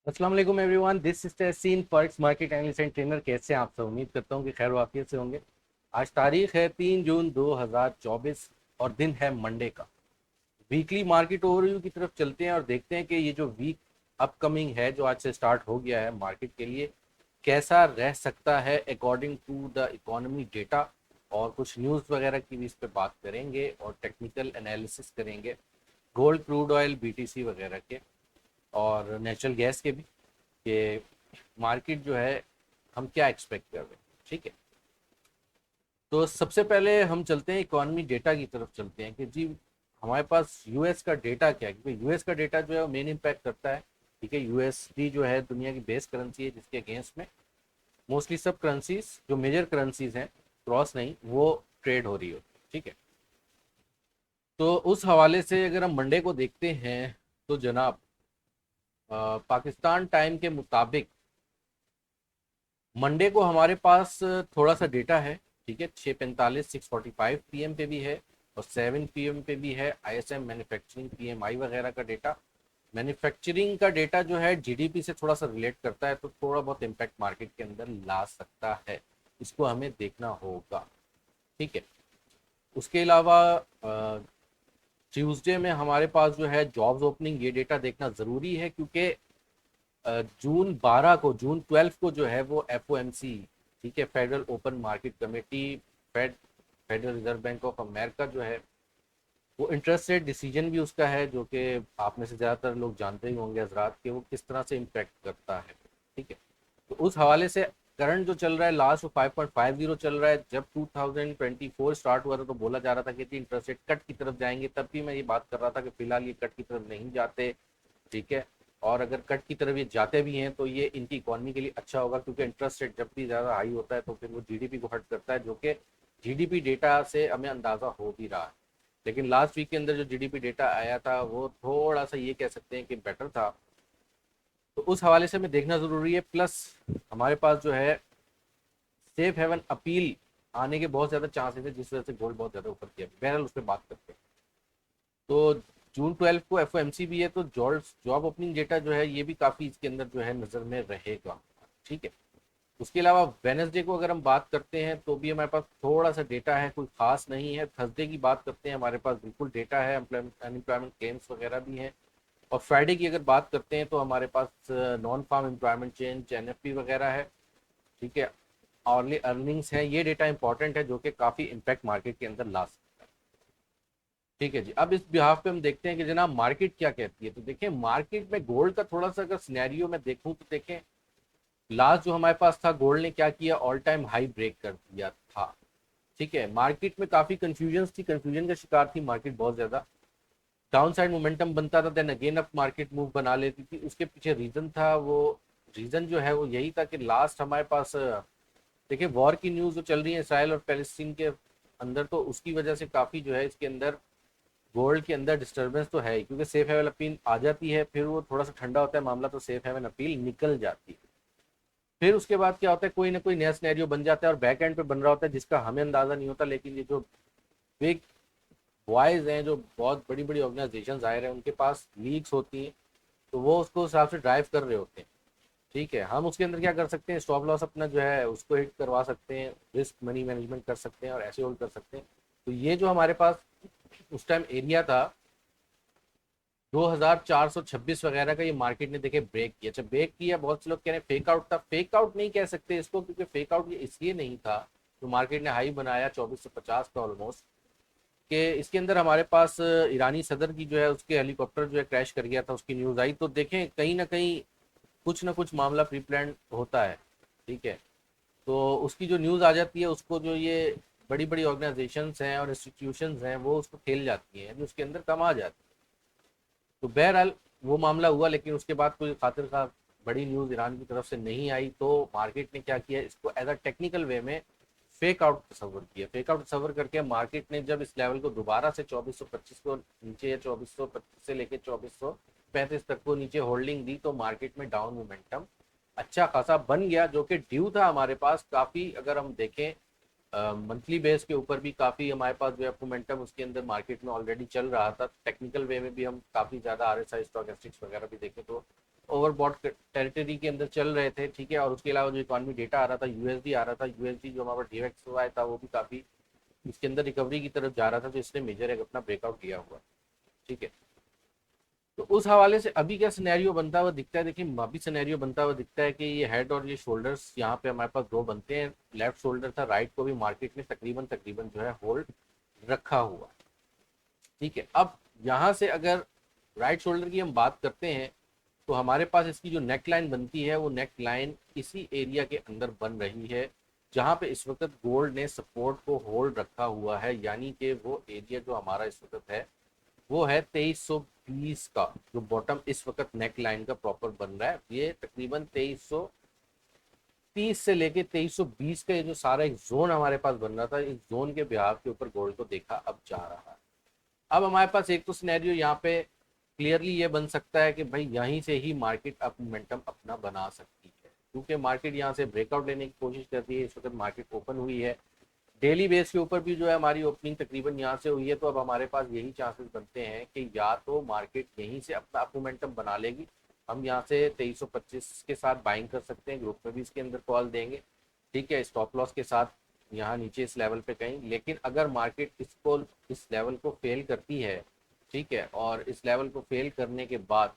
अस्सलाम वालेकुम everyone, this is Tahseen forex market analyst and trainer. कैसे हैं आप सब? उम्मीद करता हूँ कि खैर वाफियत से होंगे। आज तारीख है 3 जून 2024 और दिन है मंडे का। वीकली मार्केट ओवरव्यू की तरफ चलते हैं और देखते हैं कि ये जो वीक अपकमिंग है, जो आज से स्टार्ट हो गया है मार्केट के लिए, कैसा रह सकता है according to the economy data. और कुछ न्यूज़ वगैरह की भी इस पर बात करेंगे और टेक्निकल एनालिसिस करेंगे गोल्ड, क्रूड ऑयल, बीटीसी वगैरह के और नेचुरल गैस के भी, कि मार्केट जो है हम क्या एक्सपेक्ट कर रहे हैं। ठीक है, तो सबसे पहले हम चलते हैं इकोनॉमी डेटा की तरफ चलते हैं कि जी हमारे पास यूएस का डेटा क्या है, क्योंकि यूएस का डेटा जो है वो मेन इम्पैक्ट करता है। ठीक है, यूएसडी जो है दुनिया की बेस करेंसी है, जिसके अगेंस्ट में मोस्टली सब करेंसीज जो मेजर करेंसीज हैं, क्रॉस नहीं, वो ट्रेड हो रही हो। ठीक है, तो उस हवाले से अगर हम मंडे को देखते हैं तो जनाब पाकिस्तान टाइम के मुताबिक मंडे को हमारे पास थोड़ा सा डेटा है। ठीक है, 6:45 6:45 पीएम पे भी है और 7 पीएम पे भी है आईएसएम मैन्युफैक्चरिंग पीएमआई वगैरह का डेटा। मैन्युफैक्चरिंग का डेटा जो है जीडीपी से थोड़ा सा रिलेट करता है, तो थोड़ा बहुत इम्पैक्ट मार्केट के अंदर ला सकता है। इसको हमें देखना होगा। ठीक है, उसके अलावा ट्यूसडे में हमारे पास जो है जॉब्स ओपनिंग, ये डेटा देखना ज़रूरी है, क्योंकि जून 12 को जो है वो एफओएमसी, ठीक है, federal open market committee, federal reserve bank of America जो है वो इंटरेस्ट रेट डिसीजन भी उसका है, जो कि आप में से ज़्यादातर लोग जानते ही होंगे हजरात कि वो किस तरह से इम्पैक्ट करता है। ठीक है, तो उस हवाले से करंट जो चल रहा है लास्ट वो 5.50 चल रहा है। जब 2024 स्टार्ट हुआ था तो बोला जा रहा था कि इंटरेस्ट रेट कट की तरफ जाएंगे, तब भी मैं ये बात कर रहा था कि फिलहाल ये कट की तरफ नहीं जाते। ठीक है, और अगर कट की तरफ ये जाते भी हैं तो ये इनकी इकॉनमी के लिए अच्छा होगा, क्योंकि इंटरेस्ट रेट जब भी ज़्यादा हाई होता है तो फिर वो जीडीपी को हर्ट करता है, जो कि जीडीपी डेटा से हमें अंदाज़ा हो भी रहा है। लेकिन लास्ट वीक के अंदर जो जीडीपी डेटा आया था वो थोड़ा सा ये कह सकते हैं कि बेटर था, तो उस हवाले से हमें देखना ज़रूरी है। प्लस हमारे पास जो है सेफ हेवन अपील आने के बहुत ज़्यादा चांसेस है, जिस वजह से गोल्ड बहुत ज़्यादा ऊपर किया। बहरहाल उस पर बात करते हैं। तो जून 12 को एफओएमसी भी है, तो जॉब ओपनिंग डेटा जो है ये भी काफ़ी इसके अंदर जो है नज़र में रहेगा। ठीक है, उसके अलावा वेनसडे को अगर हम बात करते हैं तो भी हमारे पास थोड़ा सा डेटा है, कोई खास नहीं है। थर्सडे की बात करते हैं, हमारे पास बिल्कुल डेटा है, अनएम्प्लॉयमेंट क्लेम्स वगैरह भी हैं। और फ्राइडे की अगर बात करते हैं तो हमारे पास non farm employment change, NFP वगैरह है। ठीक है, आवरली अर्निंग्स है, ये डेटा इंपॉर्टेंट है जो कि काफ़ी इम्पैक्ट मार्केट के अंदर ला सकता है। ठीक है जी, अब इस बिहाफ पे हम देखते हैं कि जनाब मार्केट क्या कहती है। तो देखें, मार्केट में गोल्ड का थोड़ा सा अगर सिनेरियो में देखूं तो देखें, लास्ट जो हमारे पास था, गोल्ड ने क्या किया, ऑल टाइम हाई ब्रेक कर दिया था। ठीक है, मार्केट में काफ़ी कंफ्यूजन थी, कंफ्यूजन का शिकार थी मार्केट बहुत ज़्यादा। डाउन साइड मोमेंटम बनता था, then again up market move बना लेती थी। उसके पीछे रीज़न था, वो रीज़न जो है वो यही था कि लास्ट हमारे पास देखिए वॉर की न्यूज़ जो चल रही है इसराइल और पैलेस्टीन के अंदर, तो उसकी वजह से काफ़ी जो है इसके अंदर गोल्ड के अंदर डिस्टर्बेंस तो है ही, क्योंकि सेफ हेवन अपील आ जाती है, फिर वो थोड़ा सा ठंडा होता है मामला, तो सेफ हेवन अपील निकल जाती है। फिर उसके बाद क्या होता है, कोई ना कोई नया सिनेरियो बन जाता है और बैक एंड पे बन रहा होता है, जिसका हमें अंदाजा नहीं होता। लेकिन ये जो बिग बॉयज हैं, जो बहुत बड़ी बड़ी ऑर्गेनाइजेशन आए हैं, उनके पास लीक्स होती हैं, तो वो उसको हिसाब से ड्राइव कर रहे होते हैं। ठीक है, हम उसके अंदर क्या कर सकते हैं, स्टॉप लॉस अपना जो है उसको हिट करवा सकते हैं, रिस्क मनी मैनेजमेंट कर सकते हैं और ऐसे होल्ड कर सकते हैं। तो ये जो हमारे पास उस टाइम एरिया था 2426 वगैरह का, ये मार्केट ने देखे ब्रेक किया। अच्छा, ब्रेक किया, बहुत से लोग कह रहे हैं फेक आउट था। फेक आउट नहीं कह सकते इसको, क्योंकि फेक आउट ये इसलिए नहीं था। तो मार्केट ने हाई बनाया 2450 का ऑलमोस्ट, कि इसके अंदर हमारे पास ईरानी सदर की जो है उसके हेलीकॉप्टर जो है क्रैश कर गया था, उसकी न्यूज़ आई। तो देखें कहीं ना कहीं कुछ ना कुछ मामला प्री प्लान होता है। ठीक है, तो उसकी जो न्यूज़ आ जाती है, उसको जो ये बड़ी बड़ी ऑर्गेनाइजेशंस हैं और इंस्टीट्यूशंस हैं वो उसको खेल जाती हैं, जो उसके अंदर कम आ जाती है। तो बहरहाल वो मामला हुआ, लेकिन उसके बाद कोई खातिर खा बड़ी न्यूज़ ईरान की तरफ से नहीं आई। तो मार्केट ने क्या किया, इसको एज अ टेक्निकल वे में फेक आउट तस्वर किया। फेक आउट तस्वर करके मार्केट ने जब इस लेवल को दोबारा से 2425 को नीचे, या 2425 से लेकर 2435 तक को नीचे होल्डिंग दी, तो मार्केट में डाउन मोमेंटम अच्छा खासा बन गया, जो कि ड्यू था हमारे पास काफ़ी। अगर हम देखें मंथली बेस के ऊपर भी काफ़ी हमारे पास जो है मोमेंटम उसके अंदर मार्केट में ऑलरेडी चल रहा था। टेक्निकल वे में भी हम काफ़ी ज़्यादा आरएसआई स्टॉकेस्टिक्स वगैरह भी देखें तो ओवरबॉट टेरिटरी के अंदर चल रहे थे, ठीक है। और उसके अलावा जो इकॉनमी डेटा आ रहा था, यूएसडी आ रहा था, यूएसडी जो हमारा डीएक्सवाई था वो भी काफ़ी इसके अंदर रिकवरी की तरफ जा रहा था, तो इसने मेजर एक अपना ब्रेकआउट लिया हुआ, ठीक है। तो उस हवाले से अभी क्या सिनेरियो बनता हुआ दिखता है, देखिए अभी सिनेरियो बनता हुआ दिखता है कि ये हेड और ये शोल्डर्स यहाँ पे हमारे पास दो बनते हैं। लेफ्ट शोल्डर था, राइट को भी मार्केट ने तकरीबन तकरीबन जो है होल्ड रखा हुआ, ठीक है। अब यहाँ से अगर राइट शोल्डर की हम बात करते हैं तो हमारे पास इसकी जो नेक लाइन बनती है वो नेक लाइन इसी एरिया के अंदर बन रही है, जहाँ पे इस वक्त गोल्ड ने सपोर्ट को होल्ड रखा हुआ है। यानी कि वो एरिया जो हमारा इस वक्त है वो है 2320 का, जो बॉटम इस वक्त नेक लाइन का प्रॉपर बन रहा है। ये तकरीबन 2330 से लेके 2320 का ये जो सारा एक जोन हमारे पास बन रहा था, इस जोन के बिहार के ऊपर गोल्ड को देखा अब जा रहा है। अब हमारे पास एक तो सिनेरियो यहाँ पे क्लियरली ये बन सकता है कि भाई यहीं से ही मार्केट अप मोमेंटम अपना बना सकती है, क्योंकि मार्केट यहाँ से ब्रेकआउट लेने की कोशिश कर रही है। इस वक्त मार्केट ओपन हुई है, डेली बेस के ऊपर भी जो है हमारी ओपनिंग तकरीबन यहाँ से हुई है। तो अब हमारे पास यही चांसेस बनते हैं कि या तो मार्केट यहीं से अपना अप मोमेंटम बना लेगी, हम यहाँ से 2325 के साथ बाइंग कर सकते हैं, ग्रुप में भी इसके अंदर कॉल देंगे, ठीक है, स्टॉप लॉस के साथ यहाँ नीचे इस लेवल पे कहीं। लेकिन अगर मार्केट इसको इस लेवल को फेल करती है, ठीक है, और इस लेवल को फेल करने के बाद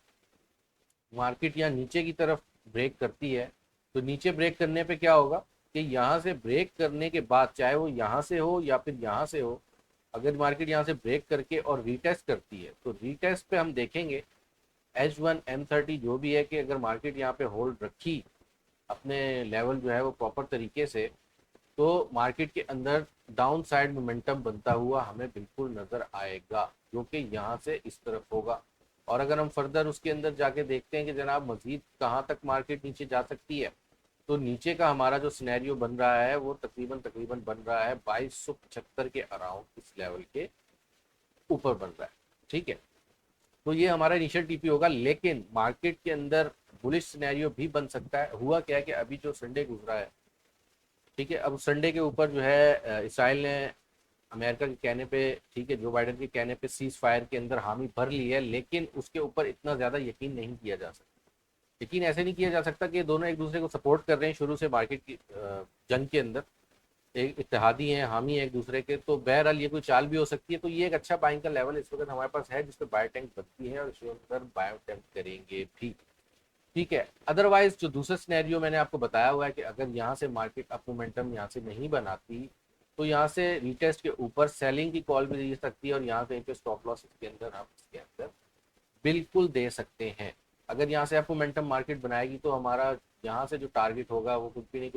मार्केट यहाँ नीचे की तरफ ब्रेक करती है, तो नीचे ब्रेक करने पे क्या होगा कि यहाँ से ब्रेक करने के बाद चाहे वो यहाँ से हो या फिर यहाँ से हो, अगर मार्केट यहाँ से ब्रेक करके और रीटेस्ट करती है तो रीटेस्ट पे हम देखेंगे H1 M30 जो भी है कि अगर मार्केट यहाँ पे होल्ड रखी अपने लेवल जो है वो प्रॉपर तरीके से, तो मार्केट के अंदर डाउन साइड मोमेंटम बनता हुआ हमें बिल्कुल नजर आएगा, जो कि यहाँ से इस तरफ होगा। और अगर हम फर्दर उसके अंदर जाके देखते हैं कि जनाब मजीद कहाँ तक मार्केट नीचे जा सकती है, तो नीचे का हमारा जो सिनेरियो बन रहा है वो तकरीबन तकरीबन बन रहा है 2275 के अराउंड, इस लेवल के ऊपर बन रहा है, ठीक है। तो ये हमारा इनिशियल टीपी होगा, लेकिन मार्केट के अंदर बुलिश सिनेरियो भी बन सकता है। हुआ क्या है कि अभी जो संडे गुजरा है, ठीक है, अब संडे के ऊपर जो है इसराइल ने अमेरिका के कहने पे, ठीक है, जो बाइडन के कहने पे सीज फायर के अंदर हामी भर ली है, लेकिन उसके ऊपर इतना ज़्यादा यकीन नहीं किया जा सकता। यकीन ऐसे नहीं किया जा सकता कि दोनों एक दूसरे को सपोर्ट कर रहे हैं शुरू से मार्केट की जंग के अंदर, एक इत्तेहादी हैं, हामी है एक दूसरे के। तो बहरहाल ये कोई चाल भी हो सकती है। तो ये एक अच्छा बाइंग का लेवल इस वक्त हमारे पास है जिस पर बायो टैंक बनती है और इसके अंदर बायो टैंक करेंगे भी, ठीक है। अदरवाइज जो दूसरा सिनेरियो मैंने आपको बताया हुआ है कि अगर यहाँ से मार्केट अप मोमेंटम यहाँ से नहीं बनाती तो यहाँ से रीटेस्ट के ऊपर सेलिंग की कॉल भी दे सकती है, और यहाँ कहीं पे स्टॉप लॉस इसके अंदर हम इसके अंदर बिल्कुल दे सकते हैं। अगर यहाँ से अप मोमेंटम मार्केट बनाएगी तो हमारा यहाँ से जो टारगेट होगा वो कुछ भी नहीं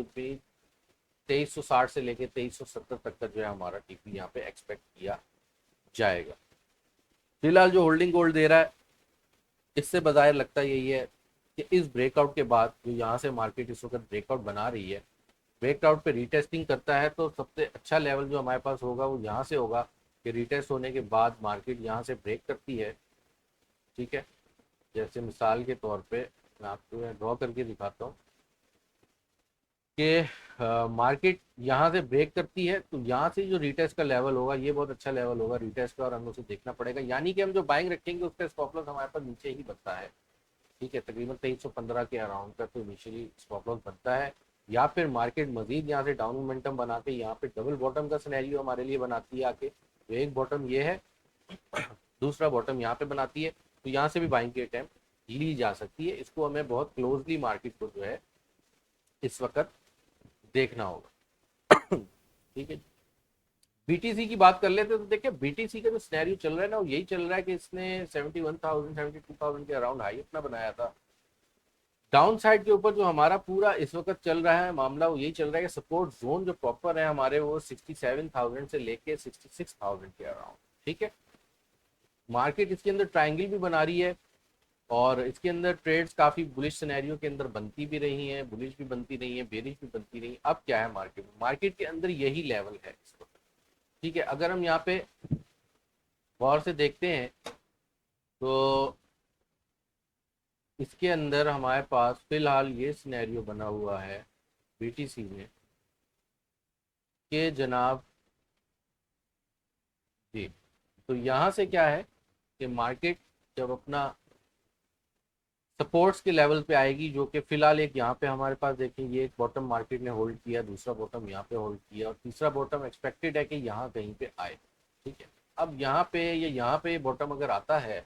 2360 से लेके 2370 तक का जो है हमारा टीपी यहाँ पे एक्सपेक्ट किया जाएगा। फिलहाल जो होल्डिंग गोल्ड दे रहा है इससे बाहर लगता यही है कि इस ब्रेकआउट के बाद जो यहाँ से मार्केट इस वक्त ब्रेकआउट बना रही है, ब्रेकआउट पे रीटेस्टिंग करता है, तो सबसे अच्छा लेवल जो हमारे पास होगा वो यहाँ से होगा कि रीटेस्ट होने के बाद मार्केट यहाँ से ब्रेक करती है, ठीक है। जैसे मिसाल के तौर पे मैं आपको ड्रॉ करके दिखाता हूँ कि मार्केट यहाँ से ब्रेक करती है, तो यहाँ से जो रीटेस्ट का लेवल होगा ये बहुत अच्छा लेवल होगा रीटेस्ट का, और हमें उसे देखना पड़ेगा। यानी कि हम जो बाइंग रखेंगे उसका स्टॉप लॉस हमारे पास नीचे ही बनता है, ठीक है, तकरीबन 2315 के अराउंड का तो इनिशियली स्टॉप लॉस बनता है। या फिर मार्केट मजीद यहाँ से डाउन मोमेंटम बना के यहाँ पे डबल बॉटम का सिनेरियो हमारे लिए बनाती है आके, तो एक बॉटम ये है, दूसरा बॉटम यहाँ पे बनाती है, तो यहाँ से भी बाइंग की अटेम्प्ट ली जा सकती है। इसको हमें बहुत क्लोजली मार्केट को जो है इस वक्त देखना होगा, ठीक है। बीटीसी की बात कर लेते तो देखिए बीटीसी का जो सिनेरियो चल रहा है ना वो यही चल रहा है कि इसने 71,000 72,000 के अराउंड हाई अपना बनाया था। डाउन साइड के ऊपर जो हमारा पूरा इस वक्त चल रहा है मामला वो यही चल रहा है कि सपोर्ट जोन जो प्रॉपर है हमारे वो 67,000 से लेके 66,000 के अराउंड, ठीक है। मार्केट इसके अंदर ट्रायंगल भी बना रही है और इसके अंदर ट्रेड्स काफी बुलिश सिनेरियो के अंदर बनती भी रही हैं, बुलिश भी बनती रही हैं, बेरिश भी बनती रही। अब क्या है मार्केट के अंदर यही लेवल है इस वक्त, ठीक है। अगर हम यहाँ पे गौर से देखते हैं तो इसके अंदर हमारे पास फिलहाल ये सिनेरियो बना हुआ है बीटीसी में कि जनाब जी, तो यहाँ से क्या है कि मार्केट जब अपना सपोर्ट्स के लेवल पे आएगी, जो कि फिलहाल एक यहाँ पे हमारे पास देखें, ये एक बॉटम मार्केट ने होल्ड किया, दूसरा बॉटम यहाँ पे होल्ड किया और तीसरा बॉटम एक्सपेक्टेड है कि यहाँ कहीं पे आए। ठीक है, अब यहाँ पे ये यहाँ पे बॉटम अगर आता है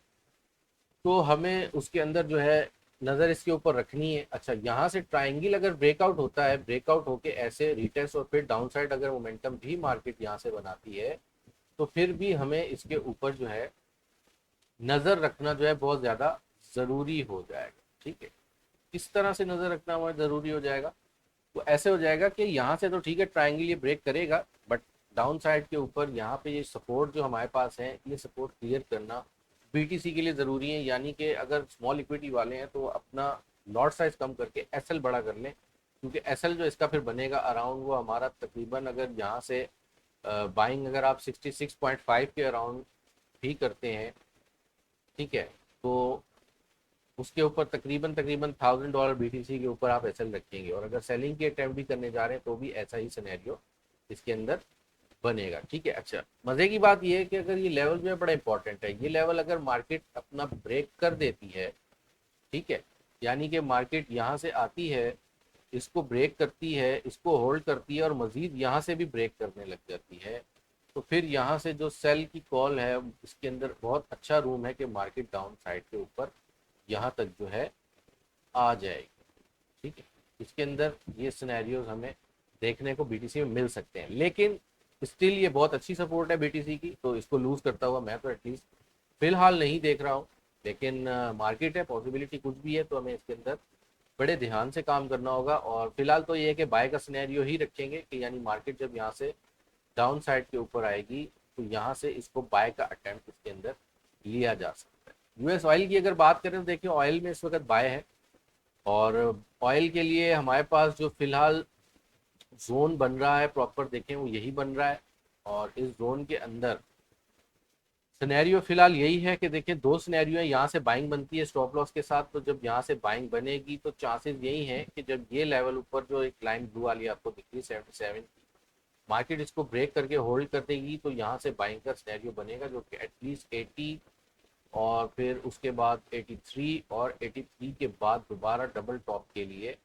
तो हमें उसके अंदर जो है नज़र इसके ऊपर रखनी है। अच्छा, यहाँ से ट्राइंगल अगर ब्रेकआउट होता है, ब्रेकआउट होके ऐसे रिटेस्ट और फिर डाउन साइड अगर मोमेंटम भी मार्केट यहाँ से बनाती है, तो फिर भी हमें इसके ऊपर जो है नज़र रखना जो है बहुत ज़्यादा ज़रूरी हो जाएगा। ठीक है, किस तरह से नज़र रखना हमारा ज़रूरी हो जाएगा, तो ऐसे हो जाएगा कि यहाँ से तो ठीक है ट्राइंगल ये ब्रेक करेगा, बट डाउन साइड के ऊपर यहाँ पे ये सपोर्ट जो हमारे पास है, ये सपोर्ट क्लियर करना बीटीसी के लिए ज़रूरी है। यानी कि अगर स्मॉल इक्विटी वाले हैं तो अपना लॉट साइज कम करके एसएल बड़ा कर लें, क्योंकि एसएल जो इसका फिर बनेगा अराउंड वो हमारा तकरीबन, अगर यहाँ से बाइंग अगर आप 66.5 के अराउंड भी करते हैं, ठीक है, तो उसके ऊपर तकरीबन तकरीबन $1000 बीटीसी के ऊपर आप एसएल रखेंगे, और अगर सेलिंग की अटेम्प्ट भी करने जा रहे हैं तो भी ऐसा ही सिनेरियो इसके अंदर बनेगा। ठीक है, अच्छा मजे की बात यह है कि अगर ये लेवल जो है बड़ा इंपॉर्टेंट है, ये लेवल अगर मार्केट अपना ब्रेक कर देती है, ठीक है, यानी कि मार्केट यहाँ से आती है, इसको ब्रेक करती है, इसको होल्ड करती है और मजीद यहाँ से भी ब्रेक करने लग जाती है, तो फिर यहाँ से जो सेल की कॉल है इसके अंदर बहुत अच्छा रूम है कि मार्केट डाउन साइड के ऊपर यहाँ तक जो है आ जाएगी। ठीक है, इसके अंदर ये सिनेरियोज हमें देखने को बीटीसी में मिल सकते हैं, लेकिन स्टिल ये बहुत अच्छी सपोर्ट है बीटीसी की, तो इसको लूज करता हुआ मैं तो एटलीस्ट फिलहाल नहीं देख रहा हूँ। लेकिन मार्केट है, पॉसिबिलिटी कुछ भी है, तो हमें इसके अंदर बड़े ध्यान से काम करना होगा। और फिलहाल तो ये है कि बाय का सिनेरियो ही रखेंगे कि यानी मार्केट जब यहाँ से डाउन साइड के ऊपर आएगी तो यहाँ से इसको बाय का अटेम्प्ट इसके अंदर लिया जा सकता है। यूएस ऑयल की अगर बात करें तो देखिए ऑयल में इस वक्त बाय है, और ऑयल के लिए हमारे पास जो फिलहाल जोन बन रहा है प्रॉपर देखें वो यही बन रहा है, और इस जोन के अंदर सिनेरियो फिलहाल यही है कि देखिए दो सिनेरियो है, यहाँ से बाइंग बनती है स्टॉप लॉस के साथ, तो जब यहाँ से बाइंग बनेगी तो चांसेस यही हैं कि जब ये लेवल ऊपर जो एक लाइन ब्लू वाली आपको दिख रही है 77 की, मार्केट इसको ब्रेक करके होल्ड कर देगी, तो यहाँ से बाइंग का सिनेरियो बनेगा जो कि एटलीस्ट 80 और फिर उसके बाद 83 और 83 के बाद दोबारा डबल टॉप के लिए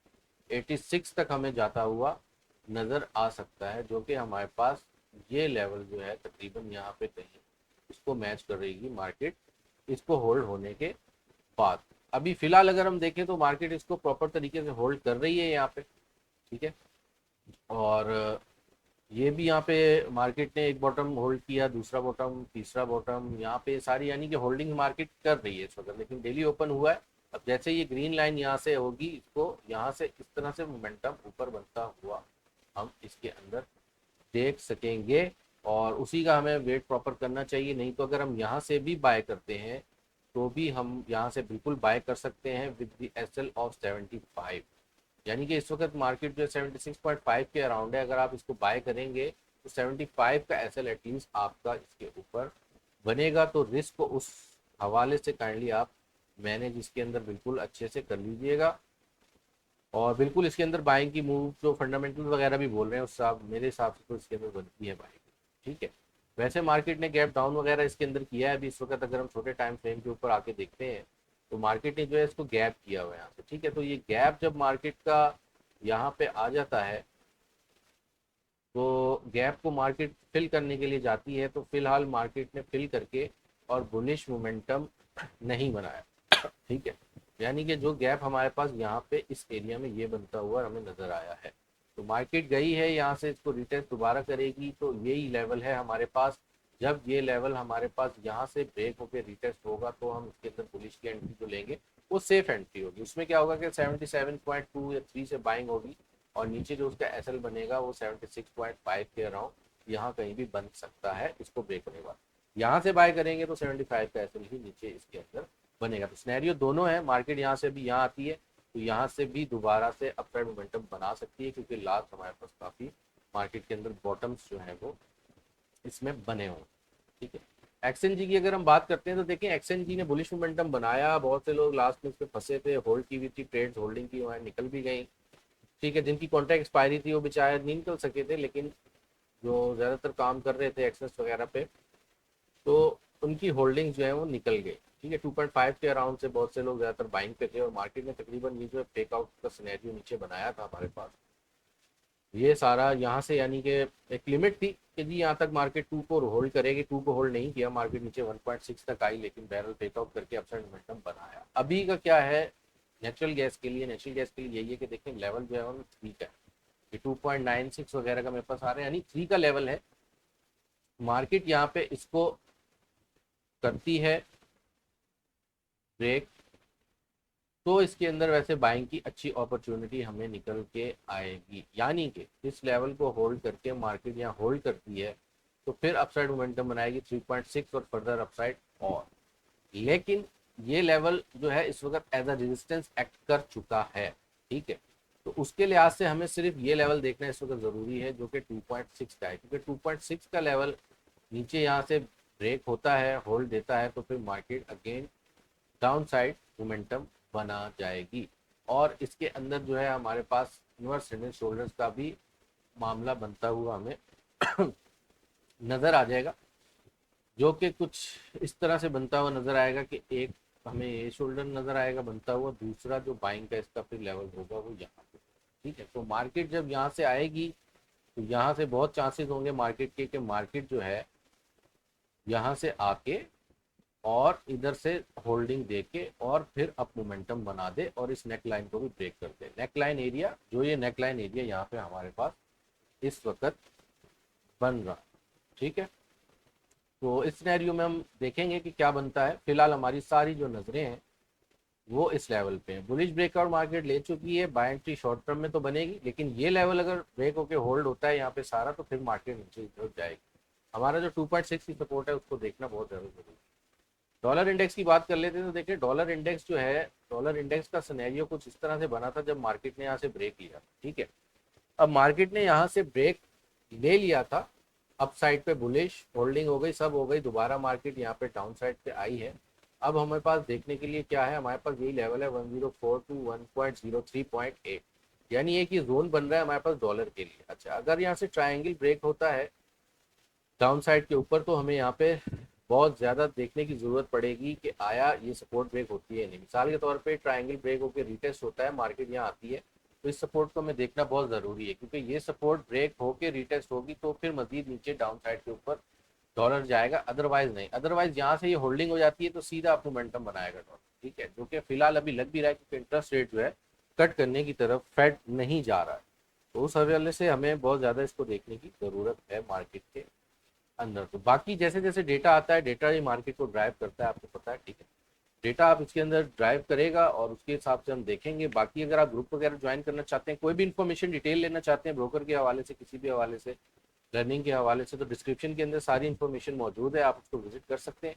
86 तक हमें जाता हुआ नज़र आ सकता है, जो कि हमारे पास ये लेवल जो है तकरीबन यहाँ पे कहीं इसको मैच कर रहेगी मार्केट इसको होल्ड होने के बाद। अभी फिलहाल अगर हम देखें तो मार्केट इसको प्रॉपर तरीके से होल्ड कर रही है यहाँ पे। ठीक है, और ये भी यहाँ पे मार्केट ने एक बॉटम होल्ड किया, दूसरा बॉटम, तीसरा बॉटम, यहाँ पे सारी यानी कि होल्डिंग मार्केट कर रही है इस वक्त, लेकिन डेली ओपन हुआ है। अब जैसे ये ग्रीन लाइन यहाँ से होगी, इसको यहाँ से इस तरह से मोमेंटम ऊपर बनता हुआ हम इसके अंदर देख सकेंगे, और उसी का हमें वेट प्रॉपर करना चाहिए। नहीं तो अगर हम यहाँ से भी बाय करते हैं तो भी हम यहाँ से बिल्कुल बाय कर सकते हैं विद द एसएल ऑफ 75। यानी कि इस वक्त मार्केट जो 76.5 के अराउंड है, अगर आप इसको बाय करेंगे तो 75 का एसएल एटलीस्ट आपका इसके ऊपर बनेगा। तो रिस्क को उस हवाले से काइंडली आप मैनेज इसके अंदर बिल्कुल अच्छे से कर लीजिएगा, और बिल्कुल इसके अंदर बाइंग की मूव जो फंडामेंटल वगैरह भी बोल रहे हैं उस हिसाब मेरे हिसाब से तो इसके अंदर बनती है बाइंग। ठीक है, वैसे मार्केट ने गैप डाउन वगैरह इसके अंदर किया है अभी इस वक्त, अगर हम छोटे टाइम फ्रेम के ऊपर आके देखते हैं तो मार्केट ने जो है इसको गैप किया हुआ है यहाँ से। ठीक है, तो ये गैप जब मार्केट का यहाँ पे आ जाता है तो गैप को मार्केट फिल करने के लिए जाती है, तो फिलहाल मार्केट ने फिल करके और बुलिश मोमेंटम नहीं बनाया। ठीक है, यानी कि जो गैप हमारे पास यहाँ पे इस एरिया में ये बनता हुआ हमें नजर आया है, तो मार्केट गई है यहाँ से, इसको रिटेस्ट दोबारा करेगी, तो यही लेवल है हमारे पास। जब ये लेवल हमारे पास यहाँ से ब्रेक होकर रिटेस्ट होगा तो हम इसके अंदर बुलिश की एंट्री जो लेंगे वो सेफ एंट्री होगी। उसमें क्या होगा कि 77.2 या 3 से बाइंग होगी, और नीचे जो उसका एसएल बनेगा वो 76.5 के अराउंड यहाँ कहीं भी बन सकता है इसको ब्रेक करने के बाद। यहाँ से बाय करेंगे तो 75 का एसएल ही नीचे इसके अंदर बनेगा। तो स्नैरियो दोनों है, मार्केट यहाँ से भी यहाँ आती है तो यहाँ से भी दोबारा से अपसाइड मोमेंटम बना सकती है, क्योंकि लास्ट हमारे पास काफ़ी मार्केट के अंदर बॉटम्स जो है वो इसमें बने हुए। ठीक है, एक्सएनजी की अगर हम बात करते हैं तो देखिए एक्सएनजी ने बुलिश मोमेंटम बनाया, बहुत से लोग लास्ट में इस पर फंसे थे, होल्ड की हुई थी, ट्रेड्स होल्डिंग की हुई निकल भी गई। ठीक है, जिनकी कॉन्ट्रैक्ट एक्सपायरी थी वो बेचारे नहीं निकल सके थे, लेकिन जो ज़्यादातर काम कर रहे थे एक्सेस वगैरह पे, तो उनकी होल्डिंग जो है वो निकल गई। ठीक है, 2.5 के अराउंड से बहुत से लोग ज़्यादातर बाइंग पे थे और मार्केट ने तकरीबन ये जो ब्रेकआउट का सिनेरियो नीचे बनाया था हमारे पास, ये सारा यहाँ से, यानी कि एक लिमिट थी कि जी यहाँ तक मार्केट 2 को होल्ड करेगी। 2 को होल्ड नहीं किया, मार्केट नीचे 1.6 तक आई, लेकिन बैरल ब्रेकआउट करके अपसाइड मोमेंटम बनाया। अभी का क्या है नेचुरल गैस के लिए, नेचुरल गैस के लिए यही है कि देखें लेवल जो है वो 3 का है, ये 2.96 वगैरह का मेरे पास आ रहा है, यानी 3 का लेवल है। मार्केट यहाँ पे इसको करती है ब्रेक, तो इसके अंदर वैसे बाइंग की अच्छी अपॉर्चुनिटी हमें निकल के आएगी। यानी कि इस लेवल को होल्ड करके मार्केट यहाँ होल्ड करती है तो फिर अपसाइड मोमेंटम बनाएगी 3.6 और फर्दर अपसाइड। और लेकिन ये लेवल जो है इस वक्त एज अ रेजिस्टेंस एक्ट कर चुका है। ठीक है, तो उसके लिहाज से हमें सिर्फ ये लेवल देखना इस वक्त ज़रूरी है जो कि 2.6 का है, क्योंकि 2.6 का लेवल नीचे यहाँ से ब्रेक होता है, होल्ड देता है, तो फिर market again down side momentum बना जाएगी। और इसके अंदर जो है हमारे पास इनवर्स हेड एंड शोल्डर्स का भी मामला बनता हुआ हमें नज़र आ जाएगा, जो कि कुछ इस तरह से बनता हुआ नज़र आएगा कि एक हमें ये शोल्डर नज़र आएगा बनता हुआ, दूसरा जो बाइंग का इसका फिर लेवल होगा वो यहाँ पे। ठीक है, तो मार्केट जब यहाँ से आएगी तो यहाँ से बहुत चांसेस होंगे मार्केट के कि मार्केट जो है यहाँ से आके और इधर से होल्डिंग देके और फिर अप मोमेंटम बना दे और इस नेक लाइन को भी ब्रेक कर दे। नेक लाइन एरिया, जो ये नेक लाइन एरिया यहाँ पे हमारे पास इस वक्त बन रहा। ठीक है, तो इस सिनेरियो में हम देखेंगे कि क्या बनता है। फिलहाल हमारी सारी जो नजरें हैं वो इस लेवल पे है। बुलिश ब्रेकआउट मार्केट ले चुकी है, बाय एंट्री शॉर्ट टर्म में तो बनेगी, लेकिन ये लेवल अगर ब्रेक होकर होल्ड होता है यहाँ पे सारा, तो फिर मार्केट नीचे की तरफ जाएगी। हमारा जो 2.6 की सपोर्ट है उसको देखना बहुत ज़्यादा जरूरी है। डॉलर इंडेक्स की बात कर लेते हैं तो देखिए डॉलर इंडेक्स जो है, डॉलर इंडेक्स का सिनेरियो कुछ इस तरह से बना था जब मार्केट ने यहाँ से ब्रेक लिया। ठीक है, अब मार्केट ने यहाँ से ब्रेक ले लिया था, अप साइड पे बुलिश होल्डिंग हो गई, सब हो गई, दोबारा मार्केट यहाँ पे डाउन साइड पे आई है। अब हमारे पास देखने के लिए क्या है, हमारे पास यही लेवल है 104 टू 1.03.8, यानी एक ये जोन बन रहा है हमारे पास डॉलर के लिए। अच्छा, अगर यहाँ से ट्रायंगल ब्रेक होता है डाउन साइड के ऊपर तो हमें यहाँ पे बहुत ज़्यादा देखने की ज़रूरत पड़ेगी कि आया ये सपोर्ट ब्रेक होती है नहीं। मिसाल के तौर पे ट्रायंगल ब्रेक होकर रिटेस्ट होता है, मार्केट यहाँ आती है, तो इस सपोर्ट को हमें देखना बहुत ज़रूरी है, क्योंकि ये सपोर्ट ब्रेक होकर रिटेस्ट होगी तो फिर मजीद नीचे डाउन साइड के ऊपर डॉलर जाएगा, अदरवाइज नहीं। अदरवाइज यहाँ से ये होल्डिंग हो जाती है तो सीधा आप मोमेंटम बनाएगा डॉलर। ठीक है, जो कि फिलहाल अभी लग भी रहा है क्योंकि इंटरेस्ट रेट जो है कट करने की तरफ फेड नहीं जा रहा है, तो उस हवाले से हमें बहुत ज़्यादा इसको देखने की ज़रूरत है मार्केट के अंदर। तो बाकी जैसे जैसे डेटा आता है, डेटा ही मार्केट को ड्राइव करता है, आपको पता है। ठीक है, डेटा आप इसके अंदर ड्राइव करेगा और उसके हिसाब से हम देखेंगे। बाकी अगर आप ग्रुप वगैरह ज्वाइन करना चाहते हैं, कोई भी इन्फॉर्मेशन डिटेल लेना चाहते हैं ब्रोकर के हवाले से, किसी भी हवाले से, लर्निंग के हवाले से, तो डिस्क्रिप्शन के अंदर सारी इन्फॉर्मेशन मौजूद है, आप उसको विजिट कर सकते हैं।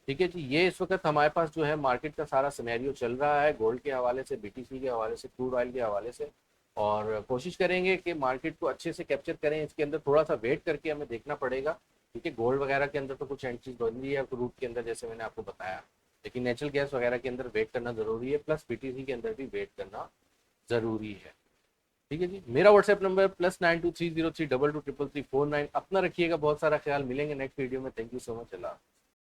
ठीक है जी, ये इस वक्त हमारे पास जो है मार्केट का सारा सिनेरियो चल रहा है, गोल्ड के हवाले से, बीटीसी के हवाले से, क्रूड ऑयल के हवाले से। और कोशिश करेंगे कि मार्केट को अच्छे से कैप्चर करें। इसके अंदर थोड़ा सा वेट करके हमें देखना पड़ेगा, क्योंकि गोल्ड वगैरह के अंदर तो कुछ एंट्रीज बन रही है, क्रूड के अंदर जैसे मैंने आपको बताया, लेकिन नेचुरल गैस वगैरह के अंदर वेट करना जरूरी है, प्लस बीटीसी के अंदर भी वेट करना जरूरी है। ठीक है जी, मेरा व्हाट्सएप नंबर +923032223349। अपना रखिएगा बहुत सारा ख्याल, मिलेंगे नेक्स्ट वीडियो में। Thank you so much. Allah.